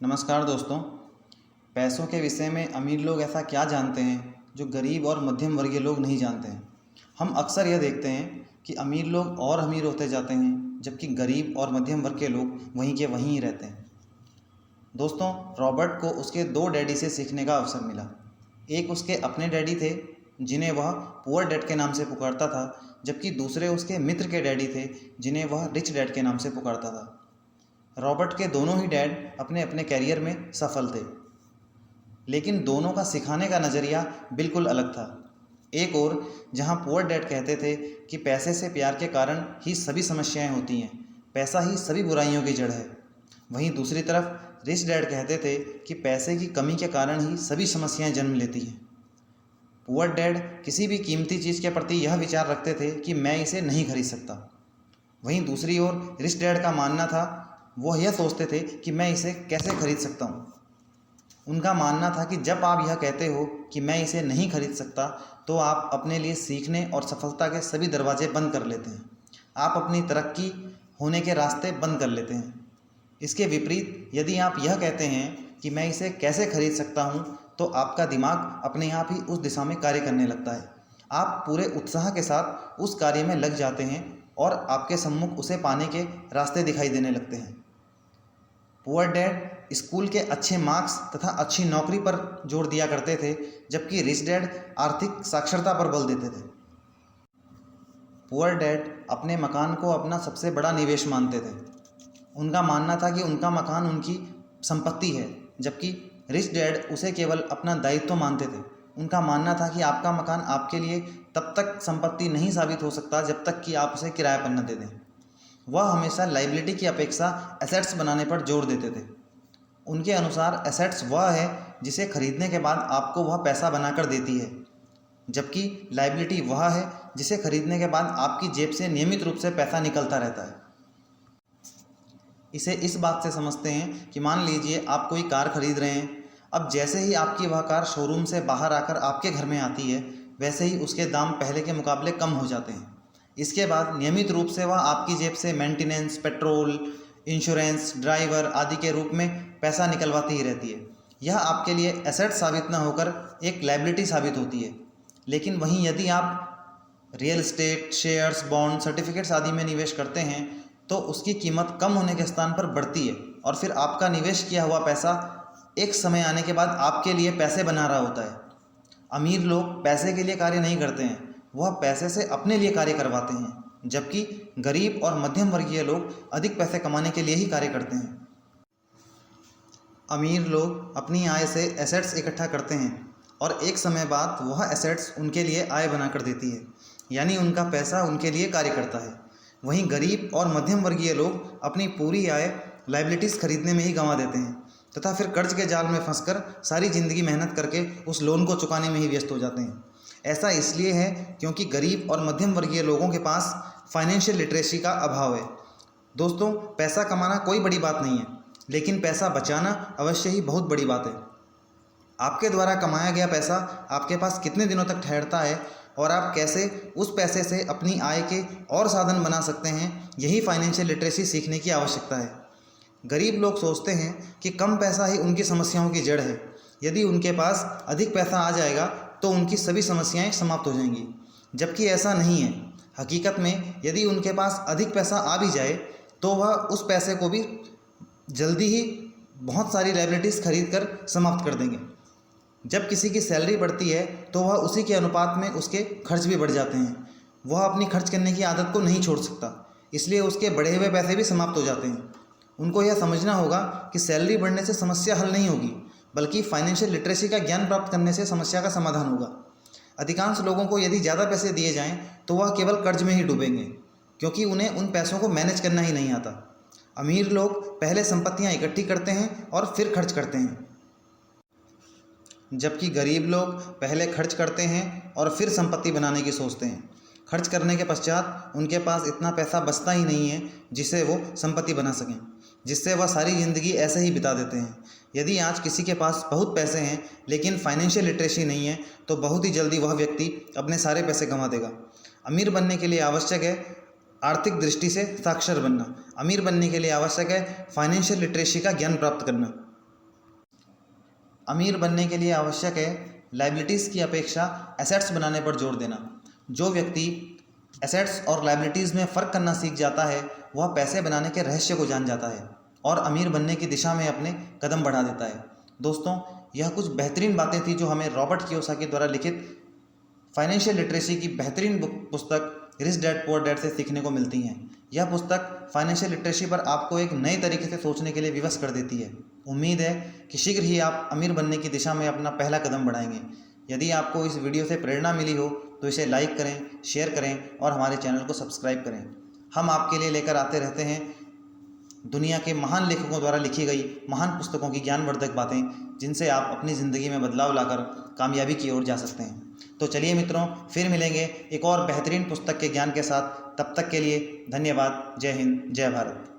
नमस्कार दोस्तों। पैसों के विषय में अमीर लोग ऐसा क्या जानते हैं जो गरीब और मध्यम वर्गीय लोग नहीं जानते हैं। हम अक्सर यह देखते हैं कि अमीर लोग और अमीर होते जाते हैं, जबकि गरीब और मध्यम वर्ग के लोग वहीं के वहीं ही रहते हैं। दोस्तों, रॉबर्ट को उसके दो डैडी से सीखने का अवसर मिला। एक उसके अपने डैडी थे, जिन्हें वह पुअर डैड के नाम से पुकारता था, जबकि दूसरे उसके मित्र के डैडी थे, जिन्हें वह रिच डैड के नाम से पुकारता था। रॉबर्ट के दोनों ही डैड अपने अपने कैरियर में सफल थे, लेकिन दोनों का सिखाने का नज़रिया बिल्कुल अलग था। एक ओर जहां पुअर डैड कहते थे कि पैसे से प्यार के कारण ही सभी समस्याएं होती हैं, पैसा ही सभी बुराइयों की जड़ है, वहीं दूसरी तरफ रिच डैड कहते थे कि पैसे की कमी के कारण ही सभी समस्याएं जन्म लेती हैं। पुअर डैड किसी भी कीमती चीज़ के प्रति यह विचार रखते थे कि मैं इसे नहीं खरीद सकता, वहीं दूसरी ओर रिच डैड का मानना था, वह यह सोचते थे कि मैं इसे कैसे खरीद सकता हूँ। उनका मानना था कि जब आप यह कहते हो कि मैं इसे नहीं खरीद सकता, तो आप अपने लिए सीखने और सफलता के सभी दरवाजे बंद कर लेते हैं। आप अपनी तरक्की होने के रास्ते बंद कर लेते हैं। इसके विपरीत यदि आप यह कहते हैं कि मैं इसे कैसे खरीद सकता हूँ, तो आपका दिमाग अपने आप ही उस दिशा में कार्य करने लगता है। आप पूरे उत्साह के साथ उस कार्य में लग जाते हैं और आपके सम्मुख उसे पाने के रास्ते दिखाई देने लगते हैं। पुअर डैड स्कूल के अच्छे मार्क्स तथा अच्छी नौकरी पर जोर दिया करते थे, जबकि रिच डैड आर्थिक साक्षरता पर बल देते थे। पुअर डैड अपने मकान को अपना सबसे बड़ा निवेश मानते थे। उनका मानना था कि उनका मकान उनकी संपत्ति है, जबकि रिच डैड उसे केवल अपना दायित्व मानते थे। उनका मानना था कि आपका मकान आपके लिए तब तक संपत्ति नहीं साबित हो सकता जब तक कि आप उसे किराए पर न दे दें। वह हमेशा लाइबिलिटी की अपेक्षा एसेट्स बनाने पर जोर देते थे। उनके अनुसार एसेट्स वह है जिसे खरीदने के बाद आपको वह पैसा बनाकर देती है, जबकि लाइबिलिटी वह है जिसे खरीदने के बाद आपकी जेब से नियमित रूप से पैसा निकलता रहता है। इसे इस बात से समझते हैं कि मान लीजिए आप कोई कार खरीद रहे हैं। अब जैसे ही आपकी वह कार शोरूम से बाहर आकर आपके घर में आती है, वैसे ही उसके दाम पहले के मुकाबले कम हो जाते हैं। इसके बाद नियमित रूप से वह आपकी जेब से मेंटेनेंस, पेट्रोल, इंश्योरेंस, ड्राइवर आदि के रूप में पैसा निकलवाती ही रहती है। यह आपके लिए एसेट साबित न होकर एक लायबिलिटी साबित होती है। लेकिन वहीं यदि आप real estate, shares, bond, certificates आदि में निवेश करते हैं, तो उसकी कीमत कम होने के स्थान पर बढ़ती है और फिर आपका निवेश किया हुआ पैसा एक समय आने के बाद आपके लिए पैसे बना रहा होता है। अमीर लोग पैसे के लिए कार्य नहीं करते हैं, वह पैसे से अपने लिए कार्य करवाते हैं, जबकि गरीब और मध्यम वर्गीय लोग अधिक पैसे कमाने के लिए ही कार्य करते हैं। अमीर लोग अपनी आय से एसेट्स इकट्ठा करते हैं और एक समय बाद वह एसेट्स उनके लिए आय बनाकर देती है, यानी उनका पैसा उनके लिए कार्य करता है। वहीं गरीब और मध्यम वर्गीय लोग अपनी पूरी आय लाइबिलिटीज़ खरीदने में ही गंवा देते हैं तथा फिर कर्ज के जाल में फंसकर सारी ज़िंदगी मेहनत करके उस लोन को चुकाने में ही व्यस्त हो जाते हैं। ऐसा इसलिए है क्योंकि गरीब और मध्यम वर्गीय लोगों के पास फाइनेंशियल लिटरेसी का अभाव है। दोस्तों, पैसा कमाना कोई बड़ी बात नहीं है, लेकिन पैसा बचाना अवश्य ही बहुत बड़ी बात है। आपके द्वारा कमाया गया पैसा आपके पास कितने दिनों तक ठहरता है और आप कैसे उस पैसे से अपनी आय के और साधन बना सकते हैं, यही फाइनेंशियल लिटरेसी सीखने की आवश्यकता है। गरीब लोग सोचते हैं कि कम पैसा ही उनकी समस्याओं की जड़ है। यदि उनके पास अधिक पैसा आ जाएगा तो उनकी सभी समस्याएं समाप्त हो जाएंगी, जबकि ऐसा नहीं है। हकीकत में यदि उनके पास अधिक पैसा आ भी जाए तो वह उस पैसे को भी जल्दी ही बहुत सारी लायबिलिटीज़ खरीद कर समाप्त कर देंगे। जब किसी की सैलरी बढ़ती है तो वह उसी के अनुपात में उसके खर्च भी बढ़ जाते हैं। वह अपनी खर्च करने की आदत को नहीं छोड़ सकता, इसलिए उसके बढ़े हुए पैसे भी समाप्त हो जाते हैं। उनको यह समझना होगा कि सैलरी बढ़ने से समस्या हल नहीं होगी, बल्कि फाइनेंशियल लिटरेसी का ज्ञान प्राप्त करने से समस्या का समाधान होगा। अधिकांश लोगों को यदि ज़्यादा पैसे दिए जाएं तो वह केवल कर्ज में ही डूबेंगे, क्योंकि उन्हें उन पैसों को मैनेज करना ही नहीं आता। अमीर लोग पहले संपत्तियां इकट्ठी करते हैं और फिर खर्च करते हैं, जबकि गरीब लोग पहले खर्च करते हैं और फिर संपत्ति बनाने की सोचते हैं। खर्च करने के पश्चात उनके पास इतना पैसा बचता ही नहीं है जिसे वो संपत्ति बना सकें, जिससे वह सारी ज़िंदगी ऐसे ही बिता देते हैं। यदि आज किसी के पास बहुत पैसे हैं लेकिन फाइनेंशियल लिटरेसी नहीं है, तो बहुत ही जल्दी वह व्यक्ति अपने सारे पैसे गंवा देगा। अमीर बनने के लिए आवश्यक है आर्थिक दृष्टि से साक्षर बनना। अमीर बनने के लिए आवश्यक है फाइनेंशियल लिटरेसी का ज्ञान प्राप्त करना। अमीर बनने के लिए आवश्यक है लायबिलिटीज़ की अपेक्षा एसेट्स बनाने पर जोर देना। जो व्यक्ति एसेट्स और लायबिलिटीज़ में फ़र्क करना सीख जाता है वह पैसे बनाने के रहस्य को जान जाता है और अमीर बनने की दिशा में अपने कदम बढ़ा देता है। दोस्तों, यह कुछ बेहतरीन बातें थी जो हमें रॉबर्ट कियोसाकी द्वारा लिखित फाइनेंशियल लिटरेसी की बेहतरीन पुस्तक रिच डैड पुअर डैड से सीखने को मिलती हैं। यह पुस्तक फाइनेंशियल लिटरेसी पर आपको एक नए तरीके से सोचने के लिए विवश कर देती है। उम्मीद है कि शीघ्र ही आप अमीर बनने की दिशा में अपना पहला कदम बढ़ाएंगे। यदि आपको इस वीडियो से प्रेरणा मिली हो तो इसे लाइक करें, शेयर करें और हमारे चैनल को सब्सक्राइब करें। हम आपके लिए लेकर आते रहते हैं दुनिया के महान लेखकों द्वारा लिखी गई महान पुस्तकों की ज्ञानवर्धक बातें, जिनसे आप अपनी ज़िंदगी में बदलाव लाकर कामयाबी की ओर जा सकते हैं। तो चलिए मित्रों, फिर मिलेंगे एक और बेहतरीन पुस्तक के ज्ञान के साथ। तब तक के लिए धन्यवाद। जय हिंद, जय भारत।